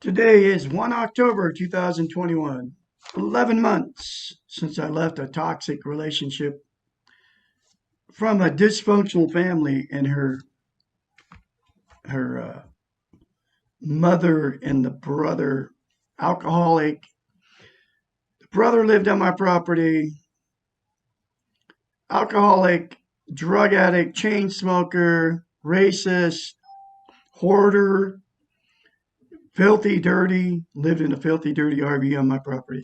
Today is 1 October 2021. 11 months since I left a toxic relationship from a dysfunctional family and her mother and the brother, alcoholic. The brother lived on my property, alcoholic, drug addict, chain smoker, racist, hoarder, filthy, dirty, lived in a filthy, dirty RV on my property.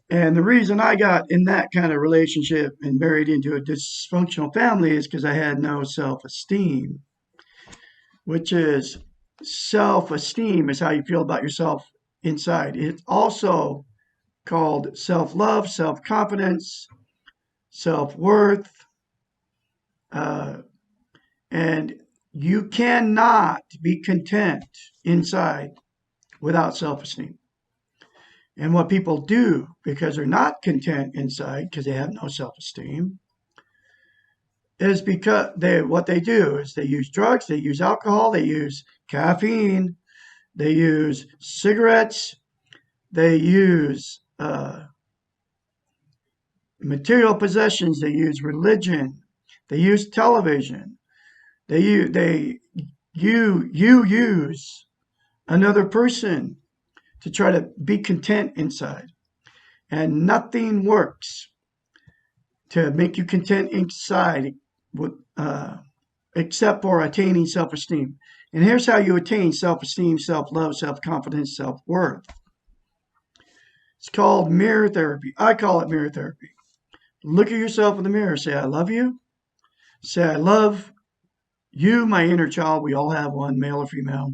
And the reason I got in that kind of relationship and married into a dysfunctional family is because I had no self esteem, which is self esteem is how you feel about yourself inside. It's also called self love, self confidence, self worth. And you cannot be content inside without self esteem. And what people do because they're not content inside because they have no self-esteem is because what they do is they use drugs, they use alcohol, they use caffeine, they use cigarettes, they use material possessions, they use religion, they use television, you use another person to try to be content inside. And nothing works to make you content inside with, except for attaining self-esteem. And here's how you attain self-esteem, self-love, self-confidence, self-worth. It's called mirror therapy. I call it mirror therapy. Look at yourself in the mirror. Say, I love you. Say, I love you, my inner child. We all have one, male or female.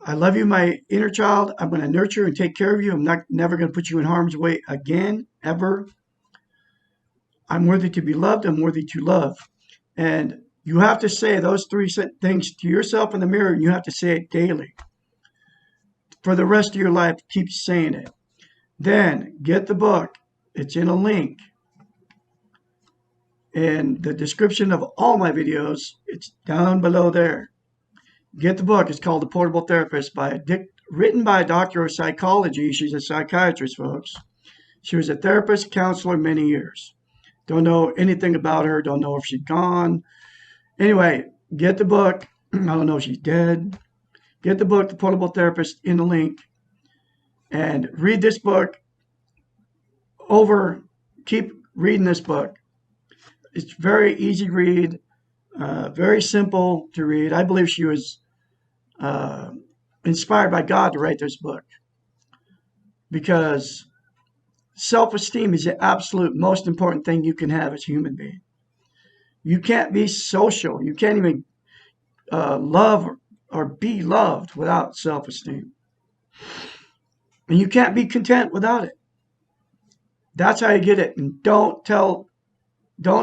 I love you, my inner child. I'm going to nurture and take care of you. I'm never going to put you in harm's way again, ever. I'm worthy to be loved. I'm worthy to love. And you have to say those three things to yourself in the mirror, and you have to say it daily. For the rest of your life, keep saying it. Then get the book. It's in a link in the description of all my videos. It's down below there. Get the book. It's called The Portable Therapist written by a doctor of psychology. She's a psychiatrist, folks. She was a therapist, counselor many years. Don't know anything about her. Don't know if she's gone. Anyway, get the book. I don't know if she's dead. Get the book, The Portable Therapist, in the link. And read this book over. Keep reading this book. It's very easy to read. Very simple to read. I believe she was inspired by God to write this book because self-esteem is the absolute most important thing you can have as a human being. You can't be social. You can't even love or be loved without self-esteem. And you can't be content without it. That's how you get it. And don't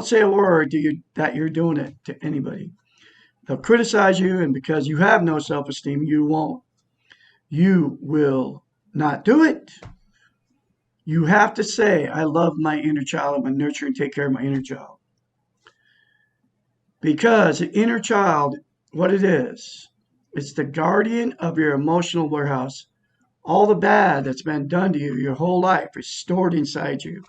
say a word that you're doing it to anybody. They'll criticize you, and because you have no self-esteem, you will not do it. You have to say, I love my inner child. I'm going to nurture and take care of my inner child. Because the inner child, what it is, it's the guardian of your emotional warehouse. All the bad that's been done to you your whole life is stored inside you.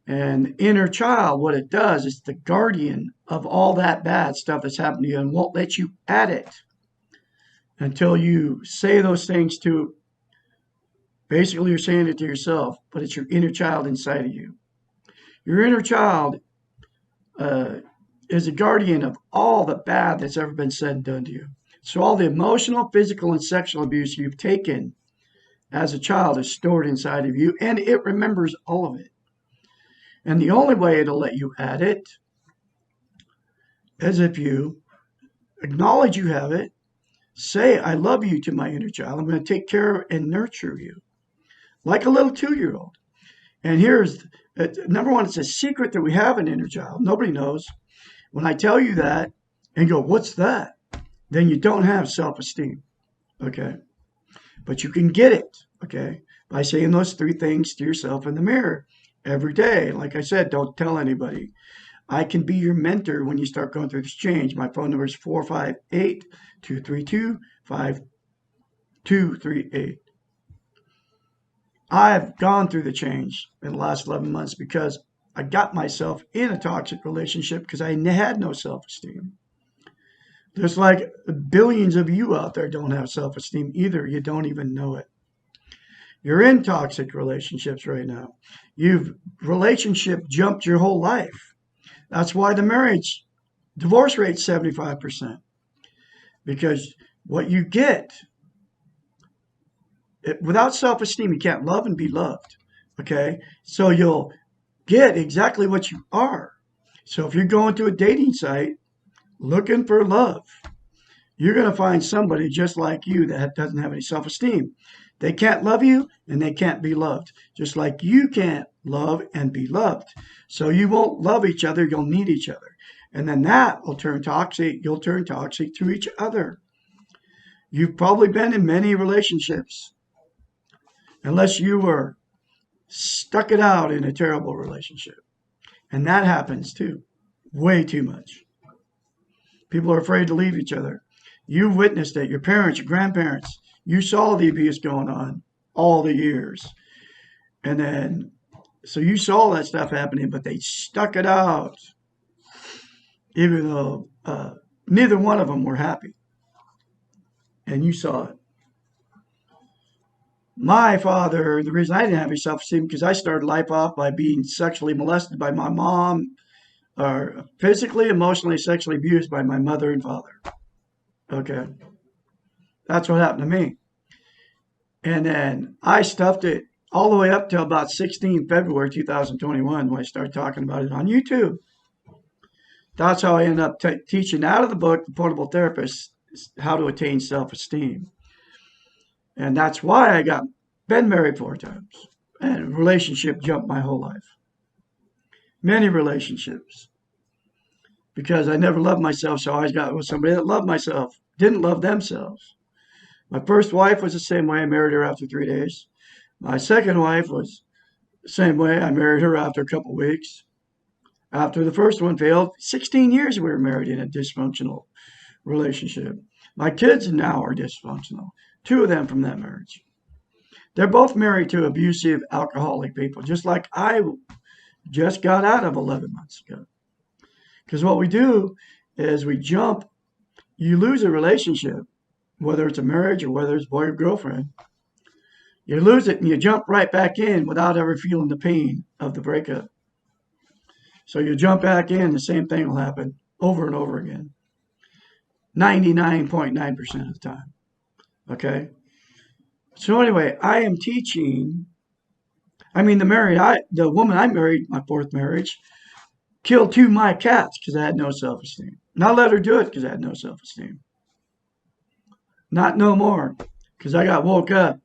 And the inner child, what it does, is the guardian of all that bad stuff that's happened to you and won't let you at it until you say those things to, basically you're saying it to yourself, but it's your inner child inside of you. Your inner child is a guardian of all the bad that's ever been said and done to you. So all the emotional, physical, and sexual abuse you've taken as a child is stored inside of you, and it remembers all of it. And the only way it'll let you at it is if you acknowledge you have it, say, I love you to my inner child. I'm going to take care and nurture you like a little 2-year-old. And here's, number one, it's a secret that we have an inner child. Nobody knows. When I tell you that and go, what's that? Then you don't have self-esteem, okay? But you can get it, okay, by saying those three things to yourself in the mirror every day. Like I said, don't tell anybody. I can be your mentor when you start going through this change. My phone number is 458-232-5238. I've gone through the change in the last 11 months because I got myself in a toxic relationship because I had no self-esteem. There's like billions of you out there don't have self-esteem either. You don't even know it. You're in toxic relationships right now. You've relationship jumped your whole life. That's why the divorce rate's 75%. Because what you get, without self-esteem, you can't love and be loved. Okay? So you'll get exactly what you are. So if you're going to a dating site looking for love, you're going to find somebody just like you that doesn't have any self-esteem. They can't love you and they can't be loved, just like you can't love and be loved. So you won't love each other, you'll need each other. And then that will turn toxic. You'll turn toxic to each other. You've probably been in many relationships, unless you were stuck it out in a terrible relationship. And that happens too, way too much. People are afraid to leave each other. You've witnessed it, your parents, your grandparents. You saw the abuse going on all the years. And then, so you saw that stuff happening, but they stuck it out, even though neither one of them were happy. And you saw it. My father, the reason I didn't have any self-esteem, because I started life off by being sexually molested by my mom, or physically, emotionally, sexually abused by my mother and father. Okay. That's what happened to me. And then I stuffed it all the way up till about 16 February 2021 when I started talking about it on YouTube. That's how I ended up teaching out of the book, The Portable Therapist, how to attain self-esteem. And that's why I been married 4 times. And relationship jumped my whole life. Many relationships. Because I never loved myself, so I always got with somebody that loved myself, didn't love themselves. My first wife was the same way. I married her after 3 days. My second wife was the same way. I married her after a couple weeks. After the first one failed, 16 years we were married in a dysfunctional relationship. My kids now are dysfunctional. 2 of them from that marriage. They're both married to abusive, alcoholic people, just like I just got out of 11 months ago. Because what we do is we jump, you lose a relationship, whether it's a marriage or whether it's boy or girlfriend. You lose it and you jump right back in without ever feeling the pain of the breakup. So you jump back in, the same thing will happen over and over again. 99.9% of the time. Okay? So anyway, I am teaching, the woman I married, my 4th marriage, killed 2 of my cats because I had no self-esteem. Not let her do it because I had no self-esteem. Not no more, because I got woke up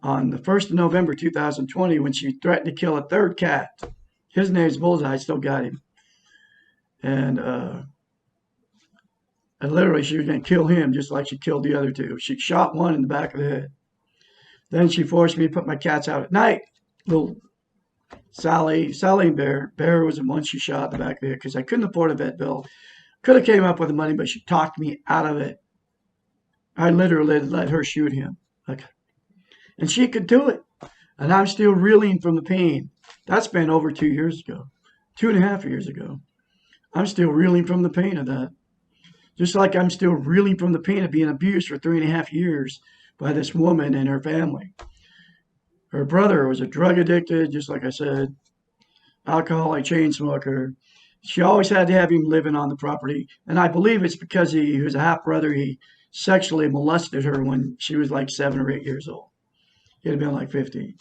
on the 1st of November 2020 when she threatened to kill a 3rd cat. His name's Bullseye. I still got him. And literally she was going to kill him just like she killed the other 2. She shot one in the back of the head. Then she forced me to put my cats out at night. Little Sally and Bear. Bear was the one she shot in the back of the head because I couldn't afford a vet bill. Could have came up with the money, but she talked me out of it. I literally let her shoot him. And she could do it. And I'm still reeling from the pain. That's been over 2 years ago. 2.5 years ago. I'm still reeling from the pain of that. Just like I'm still reeling from the pain of being abused for 3.5 years by this woman and her family. Her brother was a drug addicted, just like I said, alcoholic, chain smoker. She always had to have him living on the property. And I believe it's because he was a half brother. He sexually molested her when she was like 7 or 8 years old. He had been like 15,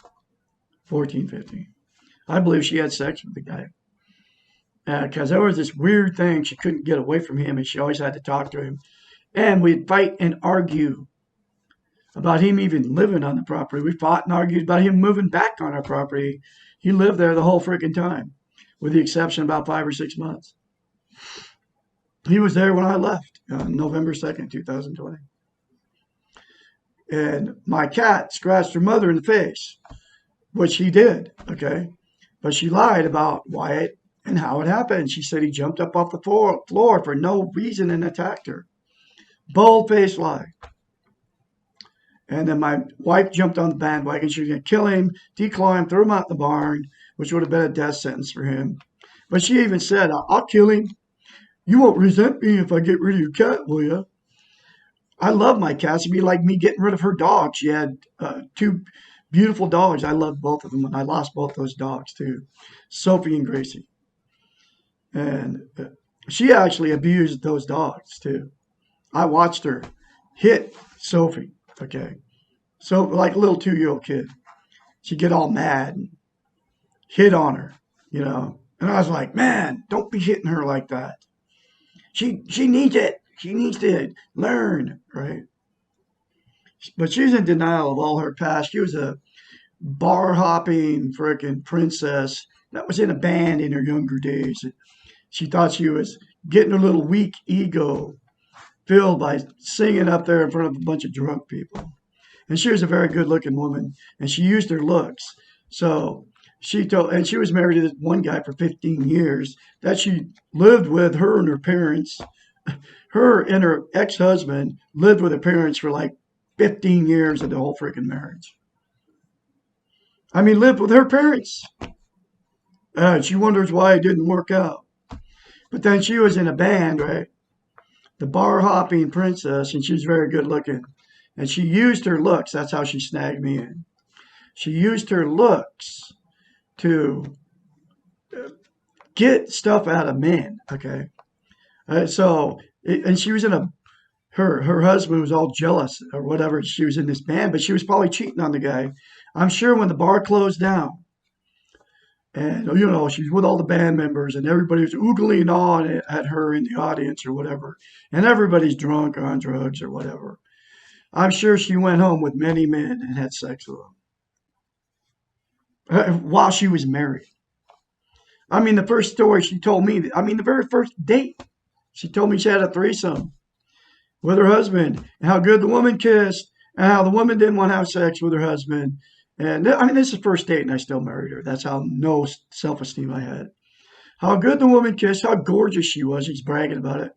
14, 15. I believe she had sex with the guy. Because there was this weird thing. She couldn't get away from him, and she always had to talk to him. And we'd fight and argue about him even living on the property. We fought and argued about him moving back on our property. He lived there the whole freaking time, with the exception of about 5 or 6 months. He was there when I left on November 2nd, 2020. And my cat scratched her mother in the face, which he did, okay? But she lied about Wyatt And how it happened, she said he jumped up off the floor for no reason and attacked her. Bold-faced lie. And then my wife jumped on the bandwagon. She was going to kill him, declaw him, throw him out the barn, which would have been a death sentence for him. But she even said, I'll kill him. You won't resent me if I get rid of your cat, will you? I love my cats. It'd be like me getting rid of her dog. She had two beautiful dogs. I loved both of them, and I lost both those dogs too, Sophie and Gracie. And she actually abused those dogs too. I watched her hit Sophie. Okay, so like a little 2-year-old kid, she'd get all mad and hit on her, you know. And I was like, man, don't be hitting her like that. She needs it. She needs to learn, right? But she's in denial of all her past. She was a bar hopping frickin' princess that was in a band in her younger days. She thought she was getting her little weak ego filled by singing up there in front of a bunch of drunk people. And she was a very good looking woman, and she used her looks. So and she was married to this one guy for 15 years that she lived with, her and her parents. Her and her ex-husband lived with her parents for like 15 years of the whole freaking marriage. I mean, lived with her parents. She wonders why it didn't work out. But then she was in a band, right? The bar hopping princess, and she was very good looking. And she used her looks. That's how she snagged me in. She used her looks to get stuff out of men. Okay, and she was in her husband was all jealous or whatever. She was in this band, but she was probably cheating on the guy. I'm sure when the bar closed down, and you know she's with all the band members, and everybody was oogling on at her in the audience or whatever, and everybody's drunk or on drugs or whatever. I'm sure she went home with many men and had sex with them while she was married. I mean, the first story she told me, I mean, the very first date, she told me she had a threesome with her husband, and how good the woman kissed, and how the woman didn't want to have sex with her husband. And I mean, this is the first date, and I still married her. That's how no self-esteem I had. How good the woman kissed, how gorgeous she was. He's bragging about it.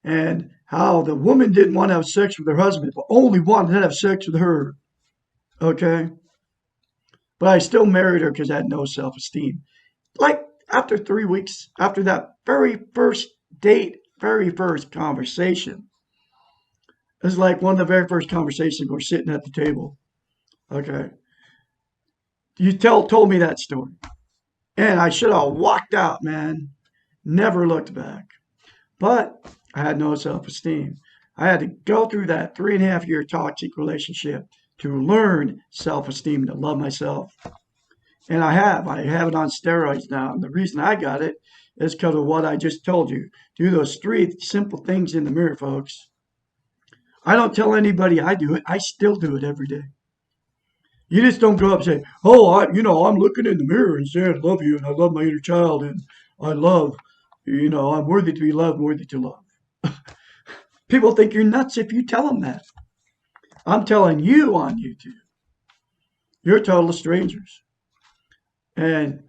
And how the woman didn't want to have sex with her husband, but only wanted to have sex with her. Okay? But I still married her because I had no self-esteem. Like after 3 weeks, after that very first date, very first conversation, it was like one of the very first conversations we're sitting at the table. Okay. You told me that story. And I should have walked out, man. Never looked back. But I had no self-esteem. I had to go through that 3.5 year toxic relationship to learn self-esteem, to love myself. And I have. I have it on steroids now. And the reason I got it is because of what I just told you. Do those 3 simple things in the mirror, folks. I don't tell anybody I do it. I still do it every day. You just don't go up and say, "Oh, I'm looking in the mirror and saying I love you and I love my inner child and I love, I'm worthy to be loved, worthy to love." People think you're nuts if you tell them that. I'm telling you on YouTube. You're total strangers. And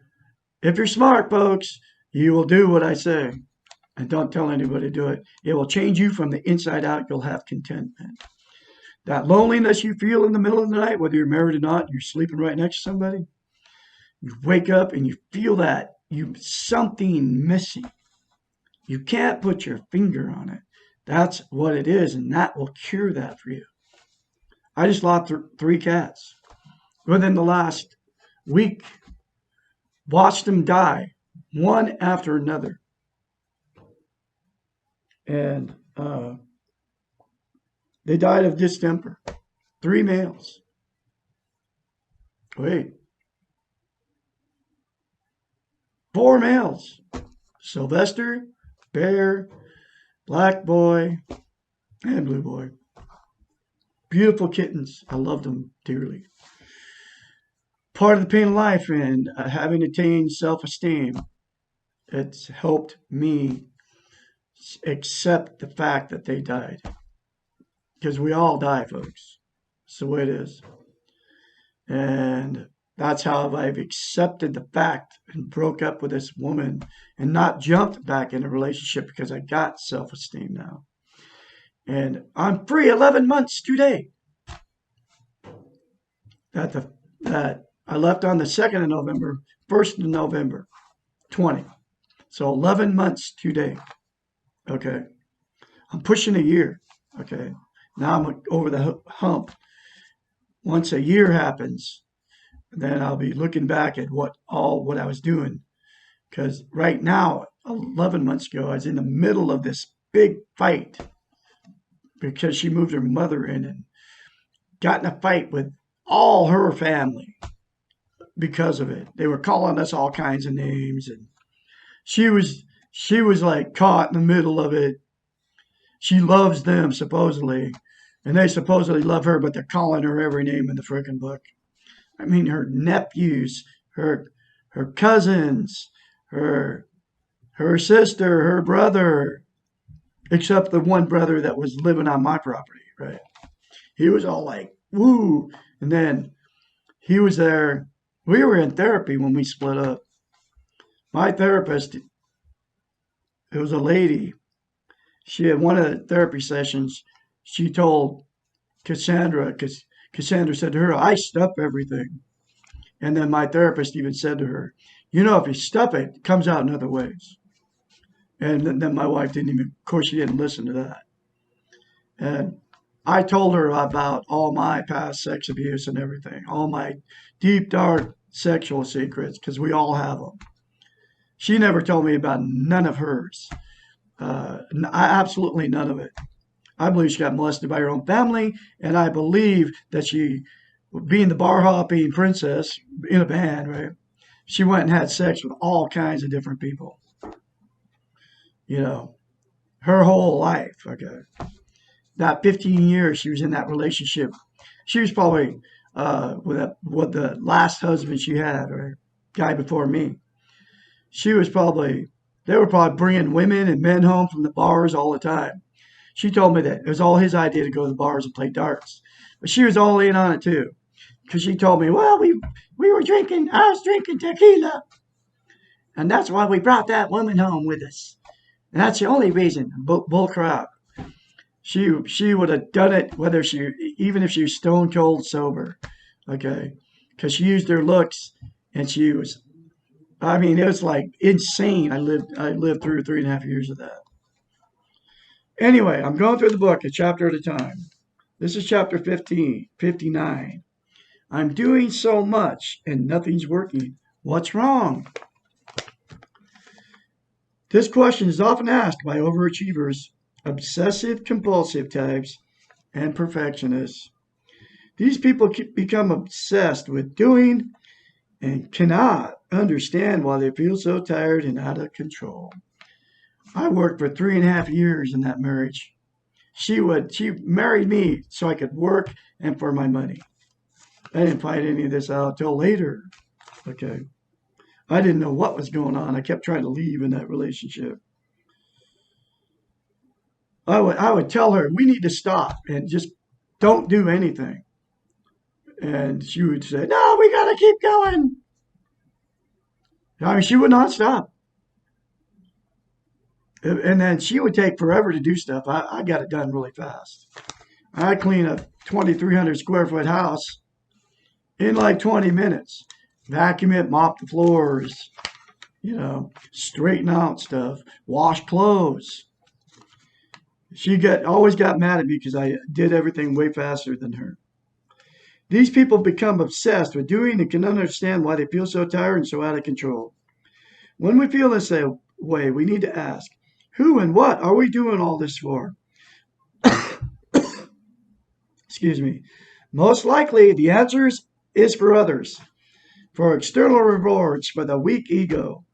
if you're smart, folks, you will do what I say. And don't tell anybody to do it. It will change you from the inside out. You'll have contentment. That loneliness you feel in the middle of the night, whether you're married or not, you're sleeping right next to somebody, you wake up and you feel that something missing. You can't put your finger on it. That's what it is, and that will cure that for you. I just lost 3 cats within the last week. Watched them die, one after another. And they died of distemper. 3 males. Wait. 4 males. Sylvester, Bear, Black Boy, and Blue Boy. Beautiful kittens. I loved them dearly. Part of the pain of life and having attained self-esteem, it's helped me accept the fact that they died. Because we all die, folks. It's the way it is. And That's how I've accepted the fact and broke up with this woman and not jumped back in a relationship because I got self-esteem now. And I'm free 11 months today. That I left on the 2nd of November, 1st of November, 20. So 11 months today. Okay. I'm pushing a year. Okay. Now I'm over the hump. Once a year happens, then I'll be looking back at what I was doing. Because right now, 11 months ago, I was in the middle of this big fight because she moved her mother in and got in a fight with all her family because of it. They were calling us all kinds of names, and she was like caught in the middle of it. She loves them supposedly, and they supposedly love her, but they're calling her every name in the frickin' book. I mean, her nephews, her cousins, her her sister, her brother, except the one brother that was living on my property, right? He was all like, woo. And then he was there. We were in therapy when we split up. My therapist, it was a lady. She had one of the therapy sessions. She told Cassandra, because Cassandra said to her, I stuff everything. And then my therapist even said to her, you know, if you stuff it, it comes out in other ways. And then my wife didn't even, of course, she didn't listen to that. And I told her about all my past sex abuse and everything, all my deep, dark sexual secrets, because we all have them. She never told me about none of hers. Absolutely none of it. I believe she got molested by her own family, and I believe that she, being the bar hopping princess in a band, right? She went and had sex with all kinds of different people. You know, her whole life. Okay, that 15 years she was in that relationship. She was probably with the last husband she had, or guy before me. She was probably they were probably bringing women and men home from the bars all the time. She told me that it was all his idea to go to the bars and play darts, but she was all in on it too, because she told me, well, we were drinking, I was drinking tequila, and that's why we brought that woman home with us, and that's the only reason. Bull crap. She would have done it whether she even if she was stone cold sober, okay, because she used her looks, and she was. I mean, it was like insane. I lived through 3.5 years of that. Anyway, I'm going through the book a chapter at a time. This is chapter 15, 59. I'm doing so much and nothing's working. What's wrong? This question is often asked by overachievers, obsessive compulsive types, and perfectionists. These people become obsessed with doing and cannot understand why they feel so tired and out of control. I worked for 3.5 years in that marriage. She married me so I could work and for my money. I didn't find any of this out till later. Okay. I didn't know what was going on. I kept trying to leave in that relationship. I would tell her, we need to stop and just don't do anything. And she would say, no, we got to keep going. I mean, she would not stop. And then she would take forever to do stuff. I got it done really fast. I clean a 2,300 square foot house in like 20 minutes. Vacuum it, mop the floors, straighten out stuff, wash clothes. Always got mad at me because I did everything way faster than her. These people become obsessed with doing and can understand why they feel so tired and so out of control. When we feel this way, we need to ask, who and what are we doing all this for? Excuse me. Most likely, the answer is for others, for external rewards, for the weak ego.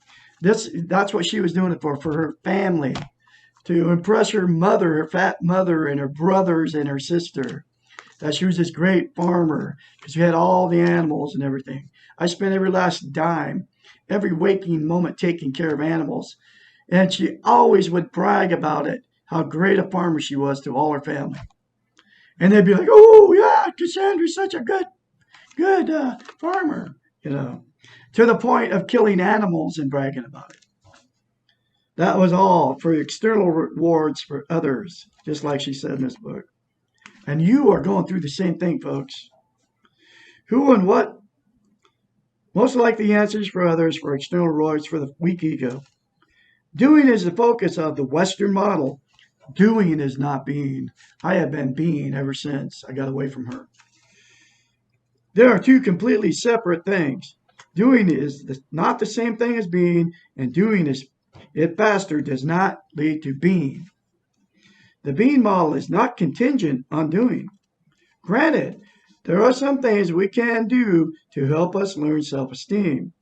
That's what she was doing it for her family, to impress her mother, her fat mother, and her brothers and her sister. That she was this great farmer because we had all the animals and everything. I spent every last dime, every waking moment taking care of animals. And she always would brag about it, how great a farmer she was to all her family. And they'd be like, oh, yeah, Cassandra's such a good farmer. you know, to the point of killing animals and bragging about it. That was all for external rewards for others, just like she said in this book. And you are going through the same thing, folks. Who and what most likely answers for others for external rewards for the weak ego. Doing is the focus of the Western model. Doing is not being. I have been being ever since I got away from her. There are two completely separate things. Doing is not the same thing as being, and doing it faster does not lead to being. The being model is not contingent on doing. Granted, there are some things we can do to help us learn self-esteem.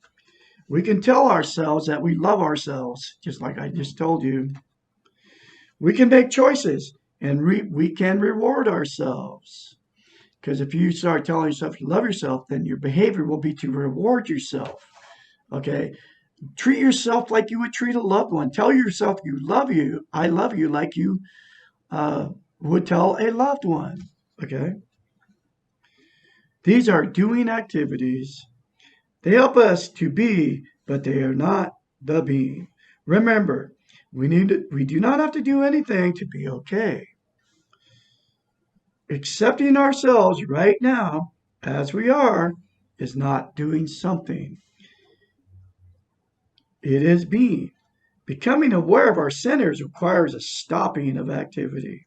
We can tell ourselves that we love ourselves, just like I just told you. We can make choices and we can reward ourselves. Because if you start telling yourself you love yourself, then your behavior will be to reward yourself. Okay? Treat yourself like you would treat a loved one. Tell yourself you love you. I love you like you would tell a loved one. Okay? These are doing activities. They help us to be, but they are not the being. Remember, we do not have to do anything to be okay. Accepting ourselves right now as we are is not doing something. It is being. Becoming aware of our centers requires a stopping of activity.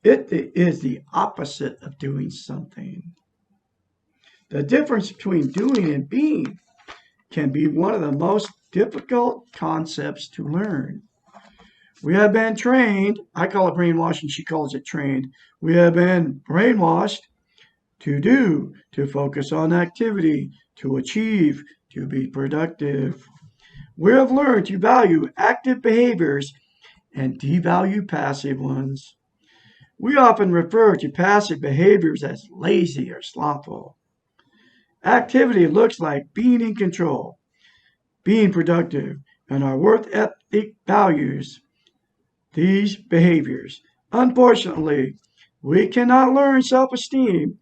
It is the opposite of doing something. The difference between doing and being can be one of the most difficult concepts to learn. We have been trained, I call it brainwashing, she calls it trained. We have been brainwashed to do, to focus on activity, to achieve, to be productive. We have learned to value active behaviors and devalue passive ones. We often refer to passive behaviors as lazy or slothful. Activity looks like being in control, being productive, and our worth ethic values these behaviors. Unfortunately, we cannot learn self-esteem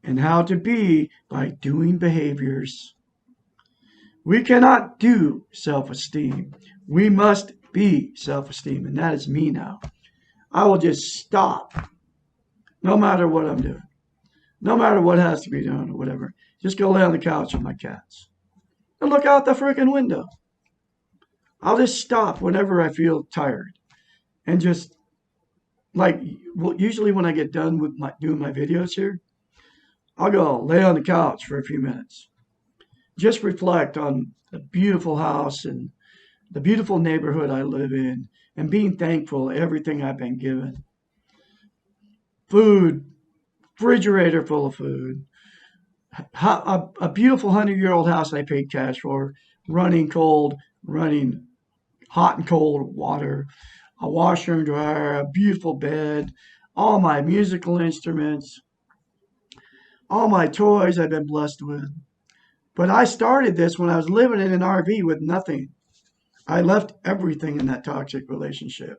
and how to be by doing behaviors. We cannot do self-esteem. We must be self-esteem, and that is me now. I will just stop no matter what I'm doing, no matter what has to be done or whatever. Just go lay on the couch with my cats and look out the freaking window. I'll just stop whenever I feel tired and just usually when I get done with doing my videos here, I'll go lay on the couch for a few minutes. Just reflect on the beautiful house and the beautiful neighborhood I live in and being thankful for everything I've been given. Food, refrigerator full of food, a beautiful 100-year-old house I paid cash for, running hot and cold water, a washer and dryer, a beautiful bed, all my musical instruments, all my toys I've been blessed with. But I started this when I was living in an RV with nothing. I left everything in that toxic relationship.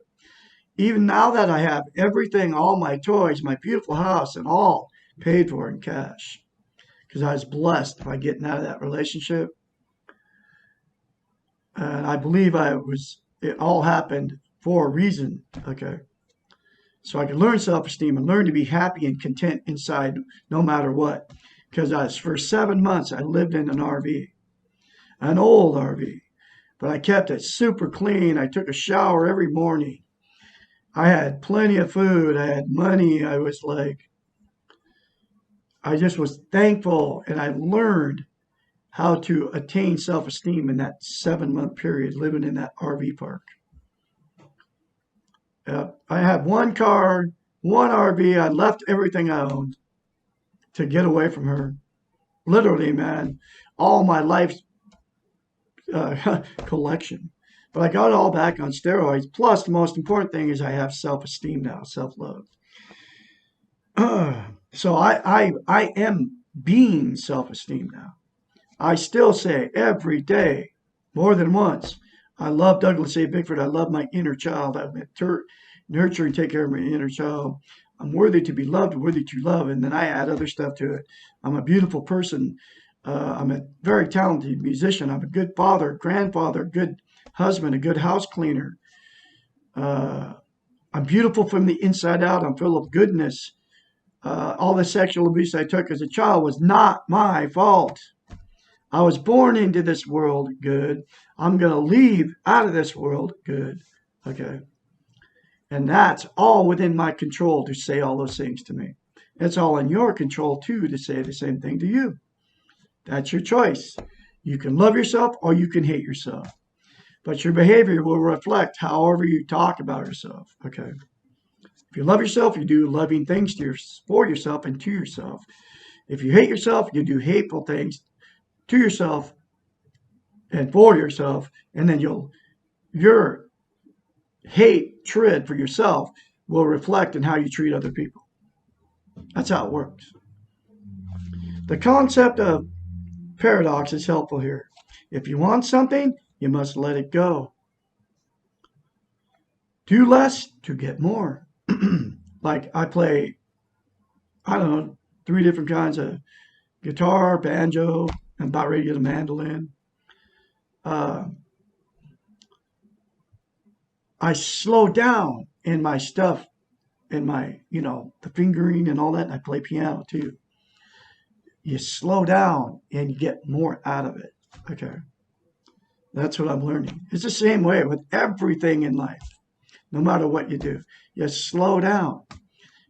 Even now that I have everything, all my toys, my beautiful house, and all paid for in cash, because I was blessed by getting out of that relationship. And I believe it all happened for a reason, okay? So I could learn self-esteem and learn to be happy and content inside no matter what. Because for 7 months, I lived in an RV, an old RV, but I kept it super clean. I took a shower every morning. I had plenty of food. I had money. I just was thankful, and I learned how to attain self-esteem in that 7-month period living in that RV park. I had one car, one RV. I left everything I owned to get away from her. Literally, man, all my life's collection. But I got it all back on steroids. Plus, the most important thing is I have self-esteem now, self-love. So I am being self-esteem now. I still say every day, more than once, I love Douglas A. Bickford. I love my inner child. I've been nurture and take care of my inner child. I'm worthy to be loved, worthy to love. And then I add other stuff to it. I'm a beautiful person. I'm a very talented musician. I'm a good father, grandfather, good husband, a good house cleaner. Uh, I'm beautiful from the inside out. I'm full of goodness. All the sexual abuse I took as a child was not my fault. I was born into this world good. I'm going to leave out of this world good. Okay. And that's all within my control to say all those things to me. It's all in your control, too, to say the same thing to you. That's your choice. You can love yourself or you can hate yourself. But your behavior will reflect however you talk about yourself. Okay. If you love yourself, you do loving things for yourself and to yourself. If you hate yourself, you do hateful things to yourself and for yourself, and then your hatred for yourself will reflect in how you treat other people. That's how it works. The concept of paradox is helpful here. If you want something, you must let it go. Do less to get more. Like I play, I don't know, 3 different kinds of guitar, banjo, I'm about ready to get a mandolin. Uh, I slow down in my stuff, in my, the fingering and all that. And I play piano too. You slow down and you get more out of it. Okay. That's what I'm learning. It's the same way with everything in life, no matter what you do. You slow down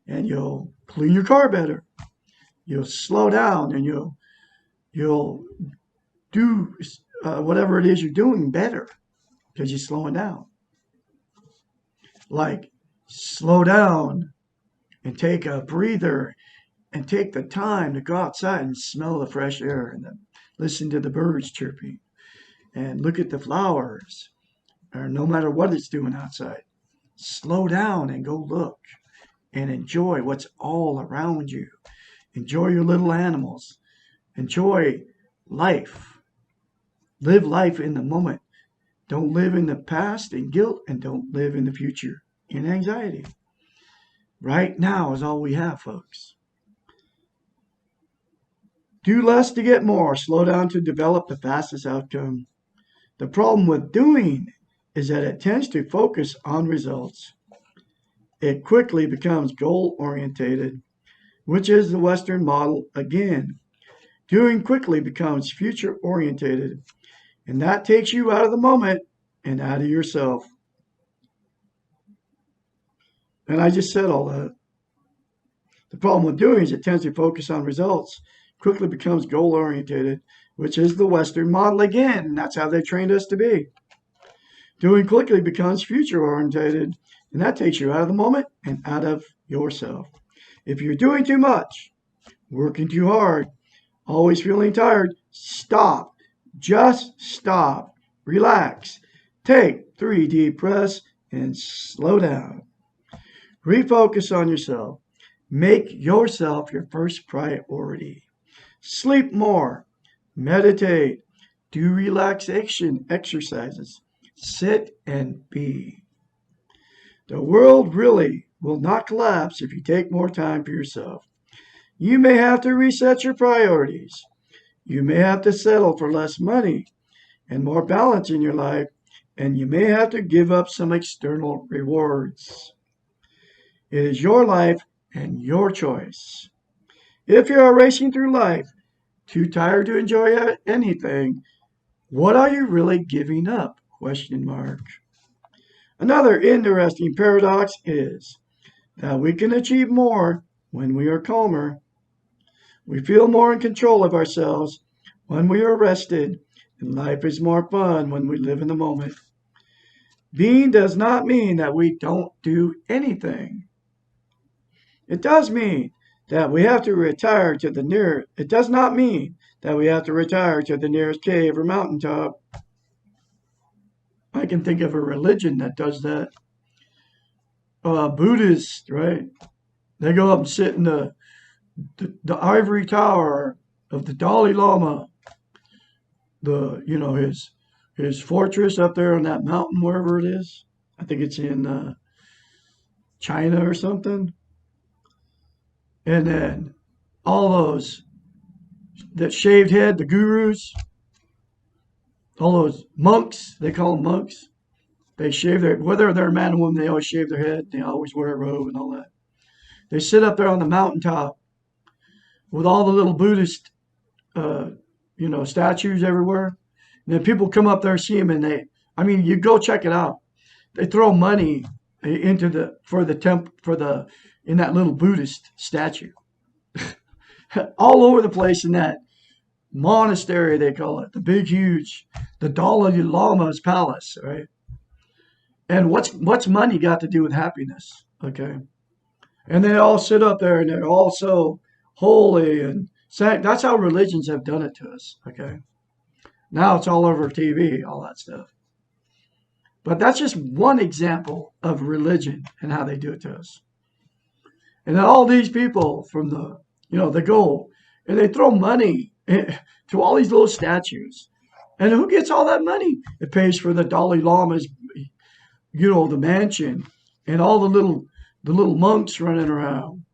and you'll clean your car better. You'll slow down and you'll do whatever it is you're doing better because you're slowing down. Like slow down and take a breather and take the time to go outside and smell the fresh air and then listen to the birds chirping and look at the flowers or no matter what it's doing outside. Slow down and go look and enjoy what's all around you. Enjoy your little animals. Enjoy life. Live life in the moment. Don't live in the past in guilt and don't live in the future in anxiety. Right now is all we have, folks. Do less to get more. Slow down to develop the fastest outcome. The problem with doing is that it tends to focus on results. It quickly becomes goal orientated, which is the Western model again. Doing quickly becomes future orientated, and that takes you out of the moment and out of yourself. And I just said all that. The problem with doing is it tends to focus on results, quickly becomes goal orientated, which is the Western model again. That's how they trained us to be. Doing quickly becomes future orientated, and that takes you out of the moment and out of yourself. If you're doing too much, working too hard, always feeling tired, stop. Just stop. Relax. Take 3 deep breaths and slow down. Refocus on yourself. Make yourself your first priority. Sleep more. Meditate. Do relaxation exercises. Sit and be. The world really will not collapse if you take more time for yourself. You may have to reset your priorities. You may have to settle for less money and more balance in your life, and you may have to give up some external rewards. It is your life and your choice. If you are racing through life, too tired to enjoy anything, what are you really giving up? Question mark. Another interesting paradox is that we can achieve more when we are calmer. We feel more in control of ourselves when we are rested, and life is more fun when we live in the moment. Being does not mean that we don't do anything. It does mean that we have to retire to the nearest. It does not mean that we have to retire to the nearest cave or mountaintop. I can think of a religion that does that. Buddhists, right? They go up and sit in the ivory tower of the Dalai Lama, his fortress up there on that mountain wherever it is. I think it's in China or something. And then all those that shaved head, the gurus, all those monks, they call them monks. They shave their, whether they're a man or woman, they always shave their head. They always wear a robe and all that. They sit up there on the mountaintop with all the little Buddhist, uh, statues everywhere. And then people come up there and see them, and you go check it out. They throw money into in that little Buddhist statue, all over the place in that monastery, they call it, the big, huge, the Dalai Lama's palace, right? And what's money got to do with happiness? Okay. And they all sit up there and they're all so holy and that's how religions have done it to us. Okay. Now it's all over TV, all that stuff. But that's just one example of religion and how they do it to us. And then all these people from they go and they throw money to all these little statues. And who gets all that money? It pays for the Dalai Lama's, the mansion and all the little monks running around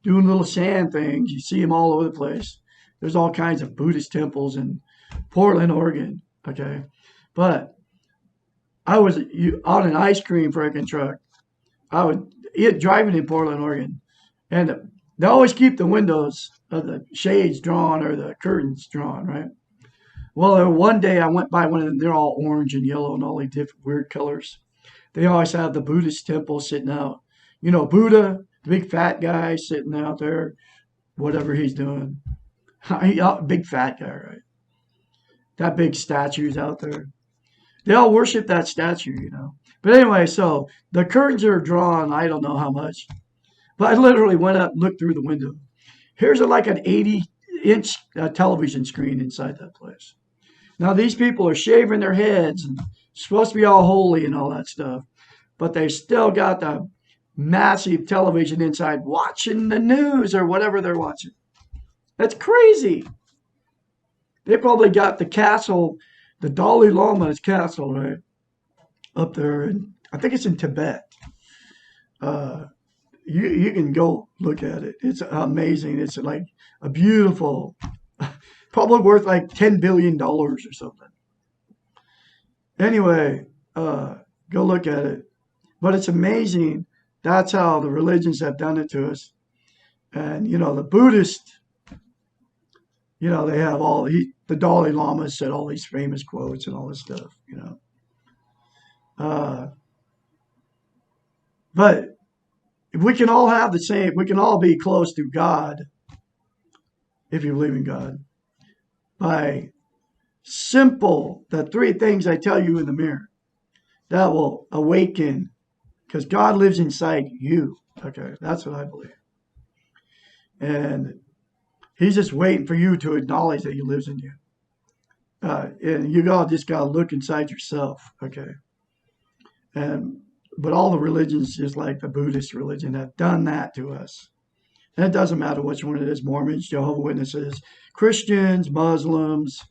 doing little sand things. You see them all over the place. There's all kinds of Buddhist temples in Portland, Oregon. Okay. But I was on an ice cream freaking truck. I would driving in Portland, Oregon. And they always keep the windows of the shades drawn or the curtains drawn, right? Well, one day I went by one of them. They're all orange and yellow and all these different weird colors. They always have the Buddhist temple sitting out. Buddha, the big fat guy sitting out there, whatever he's doing. Big fat guy, right? That big statue's out there. They all worship that statue. But anyway, so the curtains are drawn, I don't know how much. But I literally went up and looked through the window. Here's like an 80-inch television screen inside that place. Now, these people are shaving their heads and supposed to be all holy and all that stuff. But they still got the massive television inside watching the news or whatever they're watching. That's crazy. They probably got the castle, the Dalai Lama's castle, right? Up there. And I think it's in Tibet. You can go look at it. It's amazing. It's like a beautiful, probably worth like $10 billion or something. Anyway, go look at it. But it's amazing. That's how the religions have done it to us. And, the Buddhist, they have the Dalai Lama said all these famous quotes and all this stuff, But we can all have we can all be close to God, if you believe in God, by the 3 things I tell you in the mirror that will awaken, because God lives inside you. Okay, that's what I believe. And he's just waiting for you to acknowledge that he lives in you. And you just got to look inside yourself. Okay. But all the religions, just like the Buddhist religion, have done that to us. And it doesn't matter which one it is, Mormons, Jehovah's Witnesses, Christians, Muslims.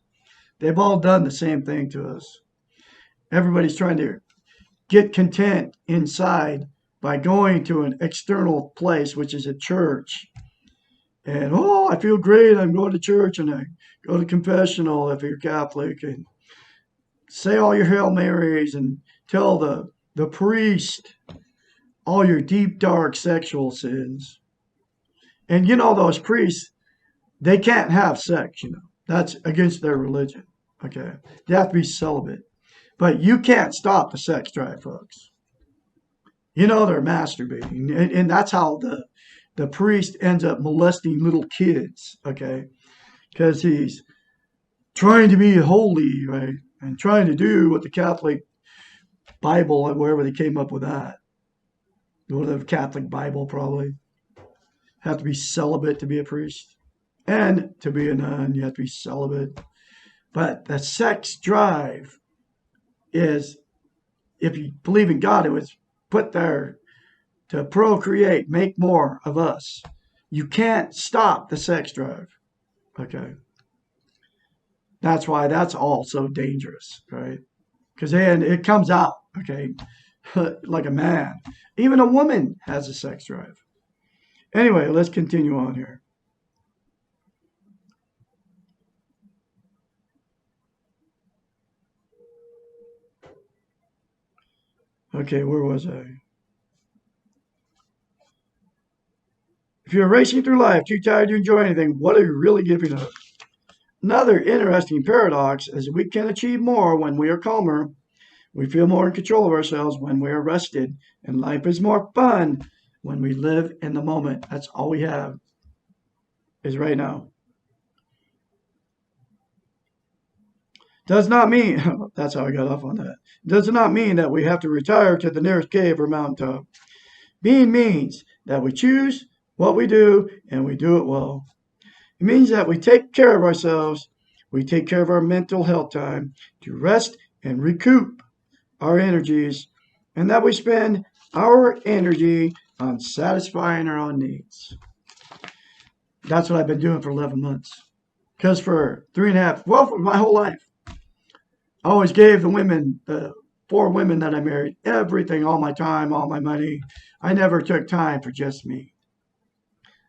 They've all done the same thing to us. Everybody's trying to get content inside by going to an external place, which is a church. And, I feel great. I'm going to church, and I go to confessional if you're Catholic, and say all your Hail Marys and tell the priest all your deep, dark sexual sins. And those priests, they can't have sex, That's against their religion. Okay. They have to be celibate. But you can't stop the sex drive, folks. They're masturbating. And that's how the priest ends up molesting little kids, okay? Because he's trying to be holy, right? And trying to do what the Catholic Bible, and wherever they came up with that. The Catholic Bible, probably. Have to be celibate to be a priest. And to be a nun, you have to be celibate. But the sex drive is, if you believe in God, it was put there to procreate, make more of us. You can't stop the sex drive. Okay. That's why that's all so dangerous, right? Because then it comes out, okay, like a man. Even a woman has a sex drive. Anyway, let's continue on here. Okay, where was I? If you're racing through life too tired to enjoy anything, what are you really giving up? Another interesting paradox is we can achieve more when we are calmer. We feel more in control of ourselves when we are rested, and life is more fun when we live in the moment. That's all we have is right now. Does not mean, that's how I got off on that. Does not mean that we have to retire to the nearest cave or mountaintop. Being means that we choose what we do and we do it well. It means that we take care of ourselves, we take care of our mental health time to rest and recoup our energies, and that we spend our energy on satisfying our own needs. That's what I've been doing for 11 months. Because for three and a half, well, for my whole life, I always gave the women, the four women that I married, everything, all my time, all my money. I never took time for just me.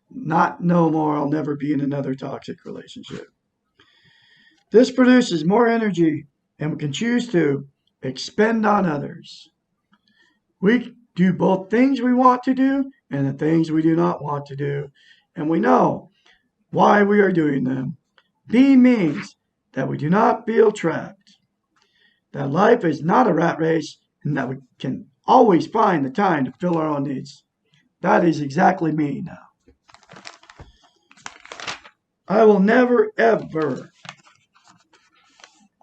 Not no more. I'll never be in another toxic relationship. This produces more energy and we can choose to expend on others. We do both things we want to do and the things we do not want to do. And we know why we are doing them. B means that we do not feel trapped, that life is not a rat race, and that we can always find the time to fill our own needs. That is exactly me now. I will never, ever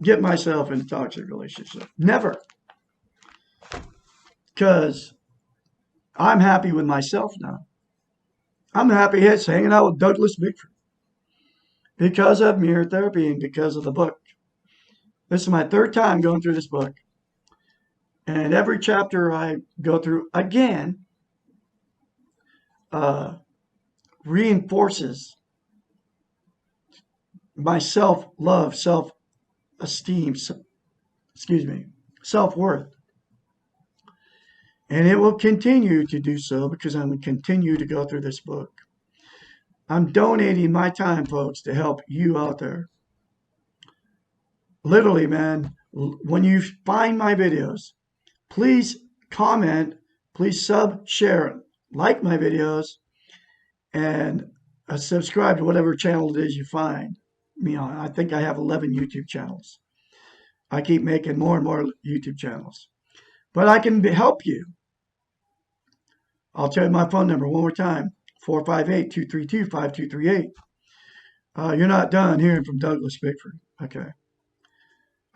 get myself in a toxic relationship. Never. Because I'm happy with myself now. I'm happy hanging out with Douglas Bickford because of mirror therapy and because of the book. This is my third time going through this book. And every chapter I go through again uh, reinforces my self love, self esteem, self worth. And it will continue to do so because I'm going to continue to go through this book. I'm donating my time, folks, to help you out there. Literally, man, when you find my videos, please comment, please share, like my videos, and subscribe to whatever channel it is you find me on. I think I have 11 YouTube channels. I keep making more and more YouTube channels. But I can help you. I'll tell you my phone number one more time, 458-232-5238. You're not done hearing from Douglas Bickford. Okay.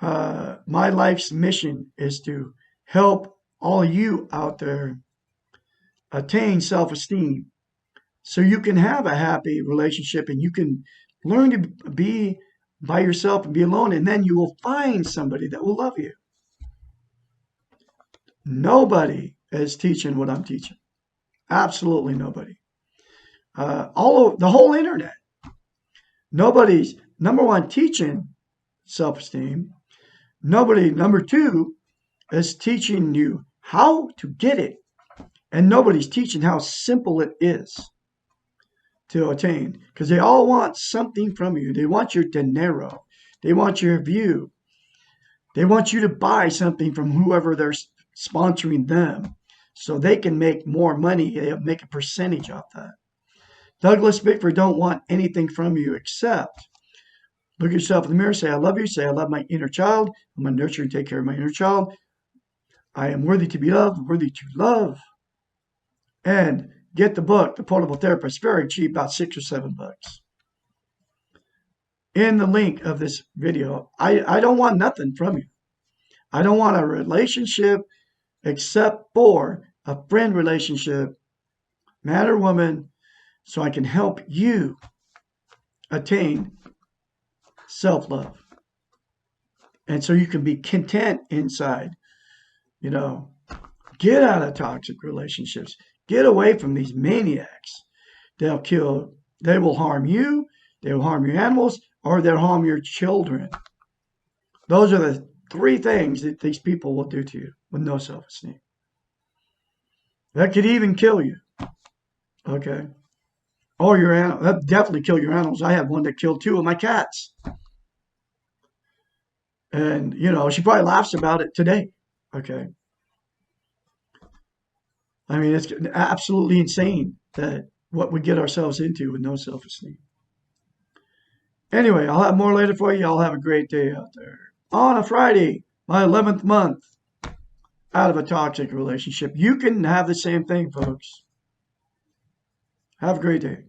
My life's mission is to help all you out there attain self-esteem so you can have a happy relationship and you can learn to be by yourself and be alone, and then you will find somebody that will love you. Nobody is teaching what I'm teaching. Absolutely nobody. All of the whole internet. Nobody's number one teaching self-esteem. Nobody, number two, is teaching you how to get it. And nobody's teaching how simple it is to attain. Because they all want something from you. They want your dinero. They want your view. They want you to buy something from whoever they're sponsoring them so they can make more money. They make a percentage off that. Douglas Bickford don't want anything from you except look at yourself in the mirror, say, I love you, say, I love my inner child. I'm going to nurture and take care of my inner child. I am worthy to be loved, worthy to love. And get the book, The Portable Therapist, very cheap, about $6 or $7. In the link of this video, I don't want nothing from you. I don't want a relationship except for a friend relationship, man or woman, so I can help you attain self-love. And so you can be content inside, you know, get out of toxic relationships. Get away from these maniacs. They will harm you, they will harm your animals, or they'll harm your children. Those are the three things that these people will do to you with no self-esteem. That could even kill you. Okay. Or your animal. That definitely kill your animals. I have one that killed two of my cats. And, she probably laughs about it today. Okay. I mean, it's absolutely insane that what we get ourselves into with no self-esteem. Anyway, I'll have more later for you. I'll have a great day out there. On a Friday, my 11th month out of a toxic relationship. You can have the same thing, folks. Have a great day.